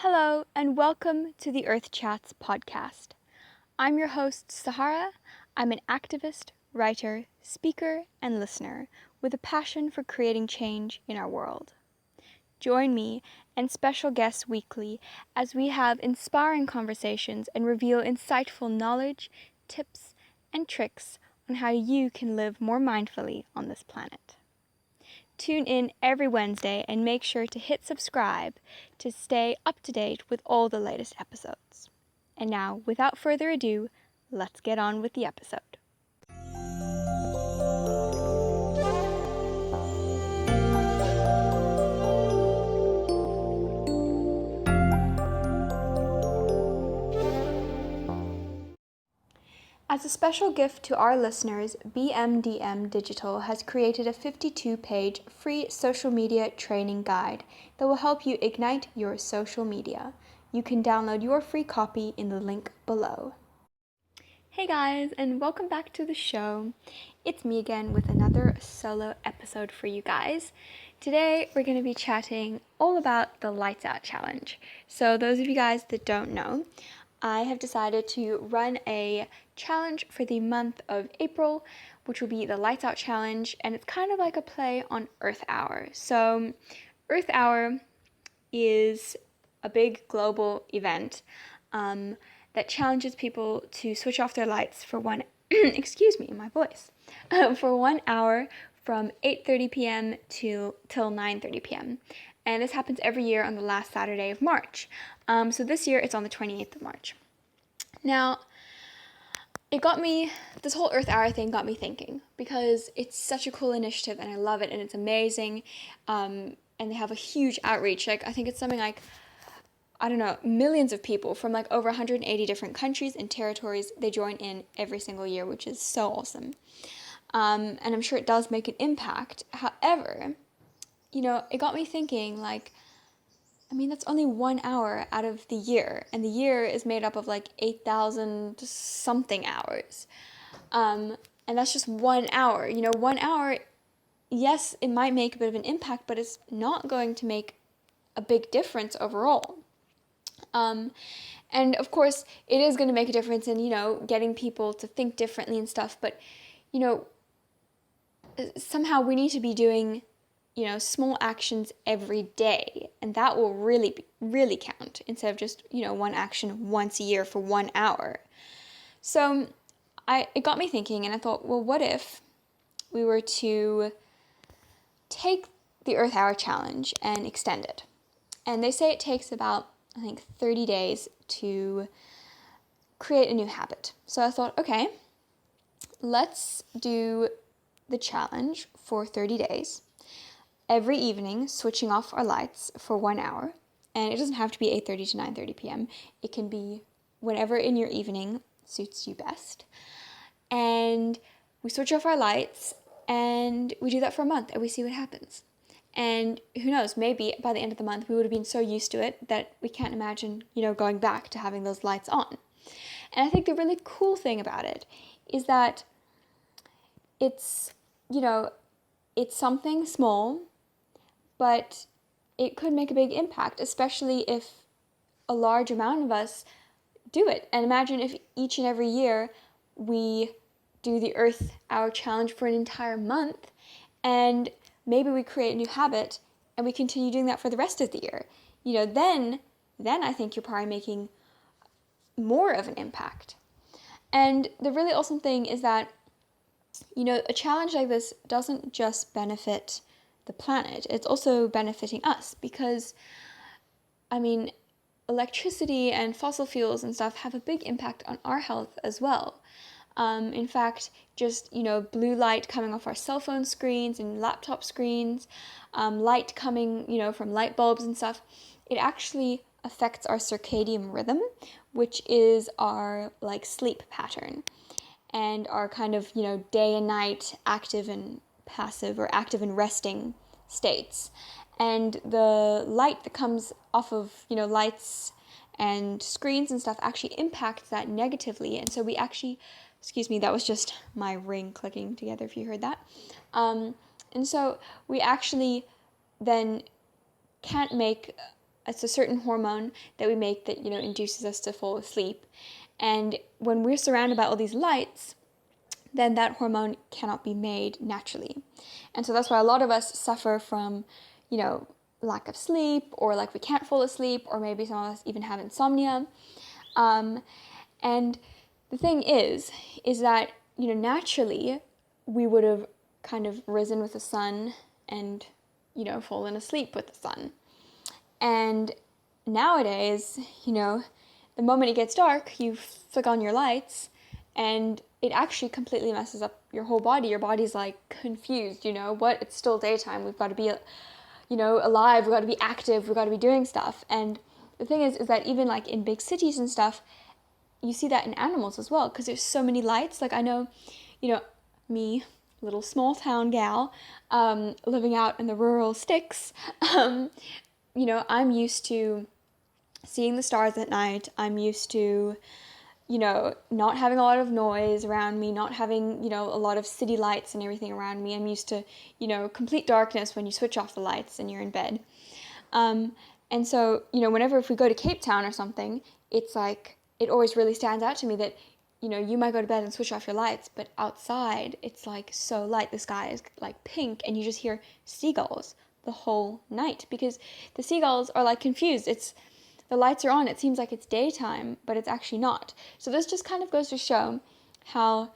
Hello, and welcome to the Earth Chats podcast. I'm your host, Sahara. I'm an activist, writer, speaker, and listener with a passion for creating change in our world. Join me and special guests weekly as we have inspiring conversations and reveal insightful knowledge, tips, and tricks on how you can live more mindfully on this planet. Tune in every Wednesday and make sure to hit subscribe to stay up to date with all the latest episodes. And now, without further ado, let's get on with the episode. As a special gift to our listeners, BMDM Digital has created a 52-page free social media training guide that will help you ignite your social media. You can download your free copy in the link below. Hey guys, and welcome back to the show. It's me again with another solo episode for you guys. Today we're going to be chatting all about the Lights Out Challenge. So those of you guys that don't know, I have decided to run a challenge for the month of April, which will be the Lights Out Challenge, and it's kind of like a play on Earth Hour. So Earth Hour is a big global event that challenges people to switch off their lights for excuse me, my voice, for 1 hour from 8:30 p.m. till 9:30 p.m. And this happens every year on the last Saturday of March. So this year it's on the 28th of March. Now, this whole Earth Hour thing got me thinking, because it's such a cool initiative and I love it and it's amazing. And they have a huge outreach. I think it's something like, millions of people from over 180 different countries and territories. They join in every single year, which is so awesome. And I'm sure it does make an impact. However, it got me thinking, that's only 1 hour out of the year, and the year is made up of 8,000 something hours. And that's just 1 hour. 1 hour, yes, it might make a bit of an impact, but it's not going to make a big difference overall. And of course, it is going to make a difference in, getting people to think differently and stuff, but, somehow we need to be doing small actions every day, and that will really count, instead of just, one action once a year for 1 hour. So it got me thinking, and I thought, well, what if we were to take the Earth Hour Challenge and extend it? And they say it takes about, 30 days to create a new habit. So I thought, okay, let's do the challenge for 30 days. Every evening, switching off our lights for 1 hour. And it doesn't have to be 8:30 to 9:30 p.m. It can be whenever in your evening suits you best. And we switch off our lights, and we do that for a month, and we see what happens. And who knows, maybe by the end of the month, we would have been so used to it that we can't imagine, going back to having those lights on. And I think the really cool thing about it is that it's something small, but it could make a big impact, especially if a large amount of us do it. And imagine if each and every year we do the Earth Hour Challenge for an entire month, and maybe we create a new habit and we continue doing that for the rest of the year. Then I think you're probably making more of an impact. And the really awesome thing is that, a challenge like this doesn't just benefit the planet, it's also benefiting us, because, electricity and fossil fuels and stuff have a big impact on our health as well. In fact, just, blue light coming off our cell phone screens and laptop screens, light coming, from light bulbs and stuff, it actually affects our circadian rhythm, which is our, sleep pattern, and our kind of, day and night active and passive, or active and resting states. And the light that comes off of, lights and screens and stuff actually impacts that negatively. And so we actually, excuse me, that was just my ring clicking together if you heard that. And so we actually then can't make it's a certain hormone that we make that, induces us to fall asleep. And when we're surrounded by all these lights, then that hormone cannot be made naturally. And so that's why a lot of us suffer from, lack of sleep, or like we can't fall asleep, or maybe some of us even have insomnia. And the thing is that, naturally we would have kind of risen with the sun and, fallen asleep with the sun. And nowadays, the moment it gets dark, you flick on your lights and it actually completely messes up your whole body. Your body's like confused, what? It's still daytime. We've got to be, alive. We've got to be active. We've got to be doing stuff. And the thing is that even like in big cities and stuff, you see that in animals as well, because there's so many lights. Like I know, me, little small town gal, living out in the rural sticks, I'm used to seeing the stars at night. I'm used to, not having a lot of noise around me, not having, a lot of city lights and everything around me. I'm used to, complete darkness when you switch off the lights and you're in bed. And so, whenever if we go to Cape Town or something, it's like, it always really stands out to me that, you might go to bed and switch off your lights, but outside it's like so light. The sky is like pink and you just hear seagulls the whole night because the seagulls are like confused. The lights are on. It seems like it's daytime, but it's actually not. So this just kind of goes to show how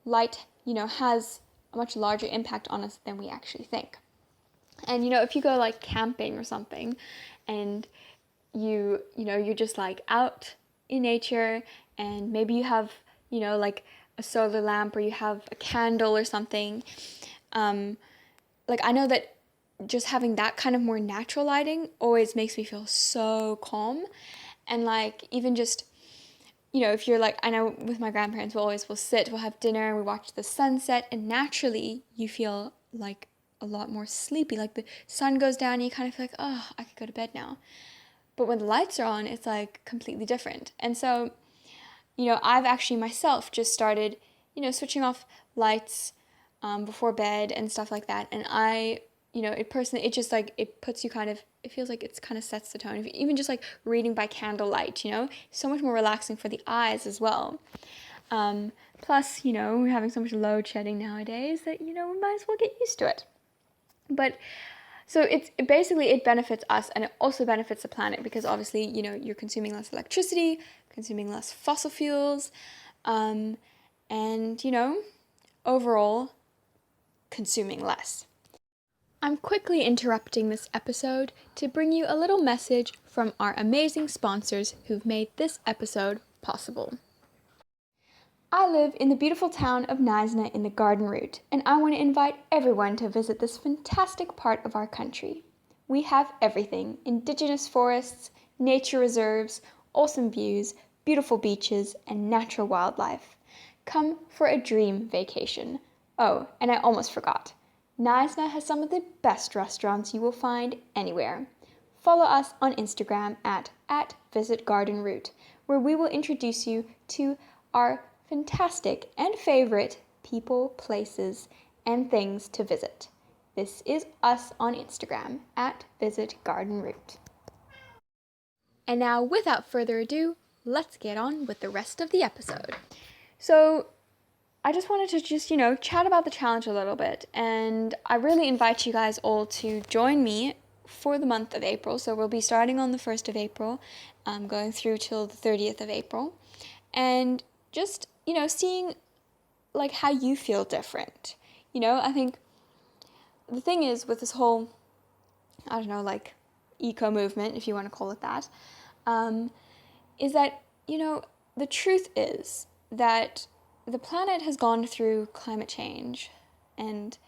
light, has a much larger impact on us than we actually think. And, if you go like camping or something and you're just like out in nature and maybe you have, like a solar lamp or you have a candle or something. Like I know that just having that kind of more natural lighting always makes me feel so calm. And like even just, if you're like, I know with my grandparents we'll have dinner and we watch the sunset and naturally you feel like a lot more sleepy. Like the sun goes down and you kind of feel like, oh, I could go to bed now. But when the lights are on, it's like completely different. And so, I've actually myself just started, switching off lights before bed and stuff like that. And it just like, it puts you kind of, it feels like it's kind of sets the tone. Even just like reading by candlelight, so much more relaxing for the eyes as well. Plus, we're having so much load shedding nowadays that, we might as well get used to it. But so it benefits us and it also benefits the planet because obviously, you're consuming less electricity, consuming less fossil fuels, and, overall consuming less. I'm quickly interrupting this episode to bring you a little message from our amazing sponsors who've made this episode possible. I live in the beautiful town of Knysna in the Garden Route, and I want to invite everyone to visit this fantastic part of our country. We have everything: indigenous forests, nature reserves, awesome views, beautiful beaches, and natural wildlife. Come for a dream vacation. Oh, and I almost forgot. Knysna has some of the best restaurants you will find anywhere. Follow us on Instagram at visitgardenroute, where we will introduce you to our fantastic and favorite people, places, and things to visit. This is us on Instagram at visitgardenroute. And now, without further ado, let's get on with the rest of the episode. So, I just wanted to just, chat about the challenge a little bit, and I really invite you guys all to join me for the month of April. So we'll be starting on the 1st of April, going through till the 30th of April, and just, seeing like how you feel different. I think the thing is with this whole, like eco movement, if you want to call it that, is that, the truth is that the planet has gone through climate change and,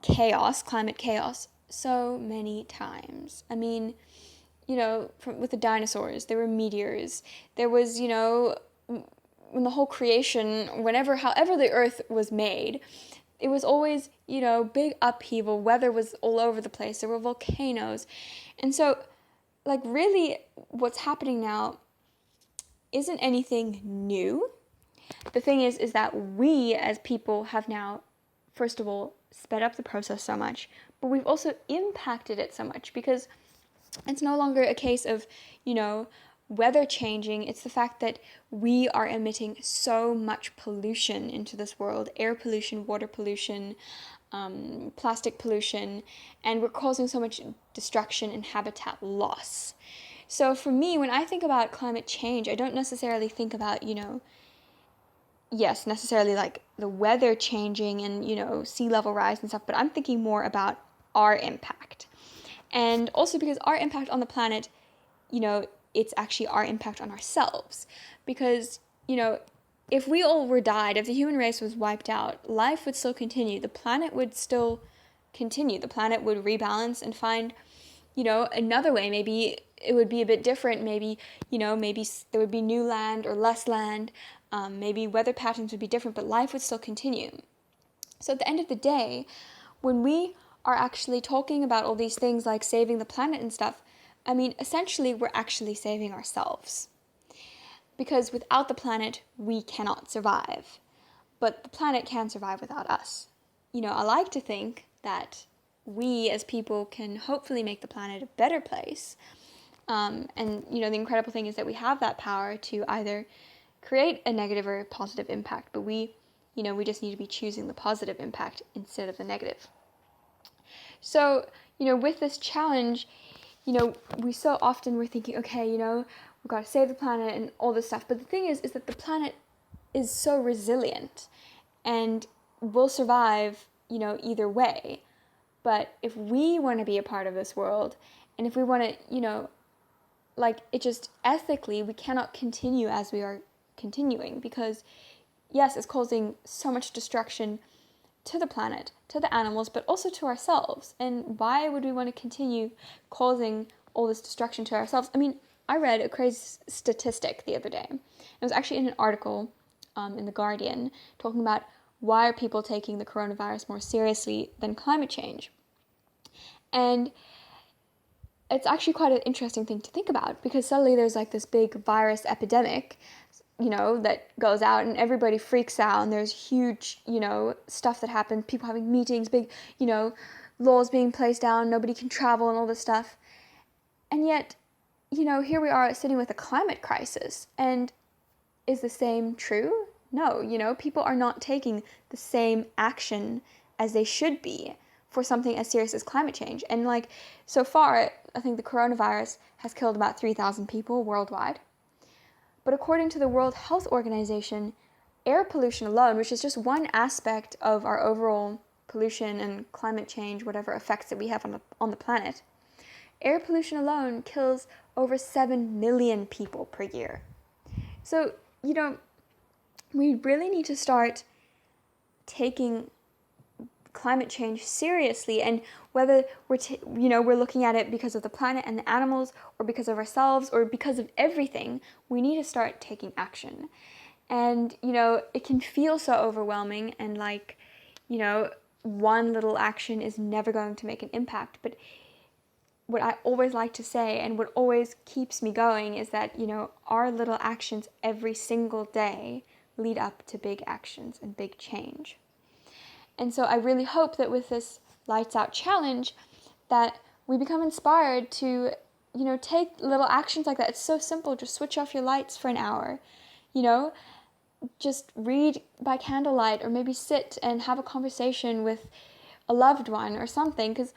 climate chaos so many times. I mean, with the dinosaurs, there were meteors. There was, when the whole creation, however the earth was made, it was always, big upheaval. Weather was all over the place. There were volcanoes. And so, like, really what's happening now isn't anything new. The thing is that we as people have now, first of all, sped up the process so much, but we've also impacted it so much because It's no longer a case of, weather changing. It's the fact that we are emitting so much pollution into this world, air pollution, water pollution, plastic pollution, and we're causing so much destruction and habitat loss. So for me, when I think about climate change, I don't necessarily think about, yes, necessarily like the weather changing and, sea level rise and stuff, but I'm thinking more about our impact. And also because our impact on the planet, it's actually our impact on ourselves. Because, if we all were died, if the human race was wiped out, life would still continue. The planet would still continue. The planet would rebalance and find, another way. Maybe it would be a bit different. Maybe, maybe there would be new land or less land. Maybe weather patterns would be different, but life would still continue. So at the end of the day, when we are actually talking about all these things like saving the planet and stuff, I mean, essentially, we're actually saving ourselves. Because without the planet, we cannot survive. But the planet can survive without us. I like to think that we as people can hopefully make the planet a better place. And, the incredible thing is that we have that power to either create a negative or a positive impact. But we just need to be choosing the positive impact instead of the negative. So, with this challenge, we so often we're thinking, okay, we've got to save the planet and all this stuff. But the thing is that the planet is so resilient and will survive, either way. But if we want to be a part of this world, and if we want to, it just ethically, we cannot continue as we are continuing because, yes, it's causing so much destruction to the planet, to the animals, but also to ourselves. And why would we want to continue causing all this destruction to ourselves? I mean, I read a crazy statistic the other day. It was actually in an article in The Guardian talking about why are people taking the coronavirus more seriously than climate change. And it's actually quite an interesting thing to think about because suddenly there's like this big virus epidemic that goes out and everybody freaks out and there's huge, stuff that happens, people having meetings, big, laws being placed down, nobody can travel and all this stuff. And yet, here we are sitting with a climate crisis. And is the same true? No, people are not taking the same action as they should be for something as serious as climate change. And so far, I think the coronavirus has killed about 3,000 people worldwide. But according to the World Health Organization, air pollution alone, which is just one aspect of our overall pollution and climate change, whatever effects that we have on the planet, air pollution alone kills over 7 million people per year. So, we really need to start taking climate change seriously, and whether we're looking at it because of the planet and the animals or because of ourselves or because of everything, we need to start taking action. And it can feel so overwhelming and one little action is never going to make an impact, but what I always like to say and what always keeps me going is that our little actions every single day lead up to big actions and big change. And so I really hope that with this Lights Out challenge that we become inspired to, take little actions like that. It's so simple. Just switch off your lights for an hour, just read by candlelight or maybe sit and have a conversation with a loved one or something. Because,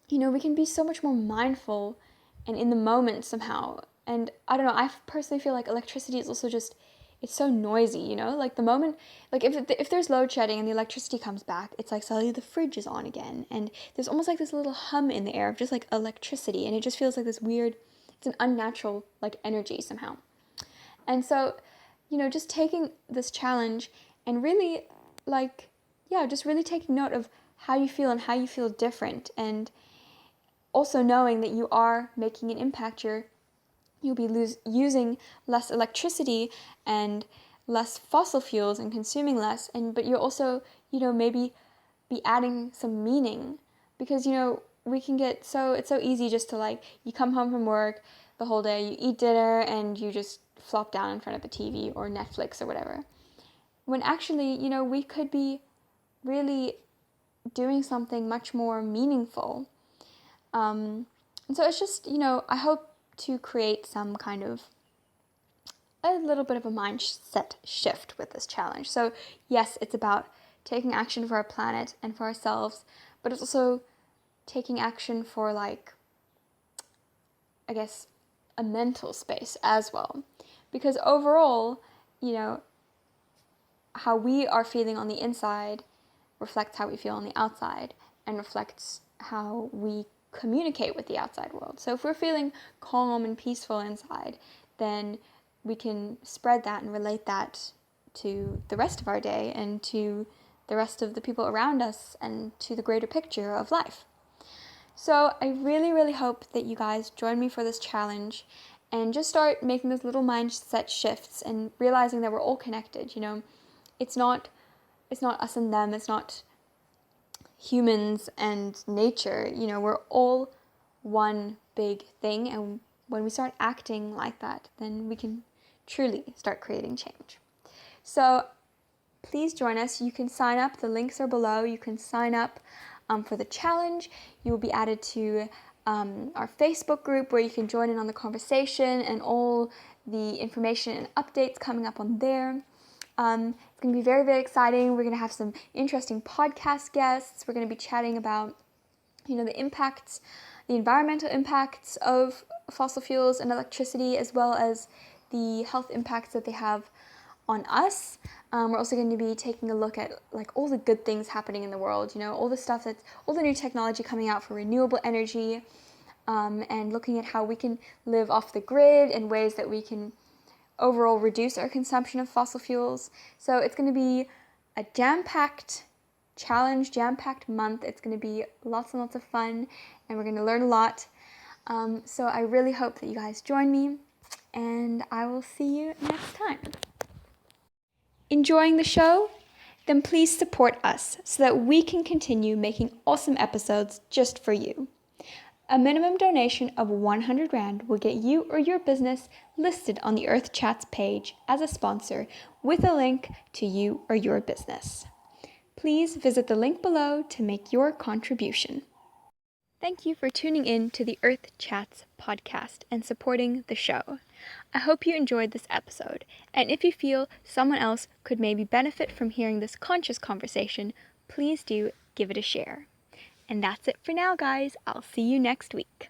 we can be so much more mindful and in the moment somehow. And I don't know, I personally feel like electricity is also just, it's so noisy, the moment, if there's load shedding and the electricity comes back, it's like suddenly the fridge is on again. And there's almost like this little hum in the air of just like electricity. And it just feels like this weird, it's an unnatural energy somehow. And so, just taking this challenge and really just really taking note of how you feel and how you feel different. And also knowing that you are making an impact, you'll be using less electricity and less fossil fuels and consuming less, but you'll also, maybe be adding some meaning because, we can get it's so easy just to you come home from work the whole day, you eat dinner and you just flop down in front of the TV or Netflix or whatever. When actually, we could be really doing something much more meaningful. And so it's just, I hope to create some kind of a little bit of a mindset shift with this challenge. So yes, it's about taking action for our planet and for ourselves, but it's also taking action for, like, I guess, a mental space as well. Because overall, how we are feeling on the inside reflects how we feel on the outside and reflects how we communicate with the outside world. So if we're feeling calm and peaceful inside, then we can spread that and relate that to the rest of our day and to the rest of the people around us and to the greater picture of life. So I really, really hope that you guys join me for this challenge and just start making those little mindset shifts and realizing that we're all connected. It's not us and them. It's not humans and nature. We're all one big thing, and when we start acting like that, then we can truly start creating change. So please join us. You can sign up. The links are below. You can sign up for the challenge. You will be added to our Facebook group where you can join in on the conversation and all the information and updates coming up on there. It's going to be very, very exciting. We're going to have some interesting podcast guests. We're going to be chatting about, the impacts, the environmental impacts of fossil fuels and electricity, as well as the health impacts that they have on us. We're also going to be taking a look at, like, all the good things happening in the world, all the new technology coming out for renewable energy, and looking at how we can live off the grid in ways that we can overall reduce our consumption of fossil fuels. So it's going to be a jam-packed challenge, jam-packed month. It's going to be lots and lots of fun, and we're going to learn a lot. So I really hope that you guys join me, and I will see you next time. Enjoying the show? Then please support us so that we can continue making awesome episodes just for you. A minimum donation of 100 Rand will get you or your business listed on the Earth Chats page as a sponsor with a link to you or your business. Please visit the link below to make your contribution. Thank you for tuning in to the Earth Chats podcast and supporting the show. I hope you enjoyed this episode, and if you feel someone else could maybe benefit from hearing this conscious conversation, please do give it a share. And that's it for now, guys. I'll see you next week.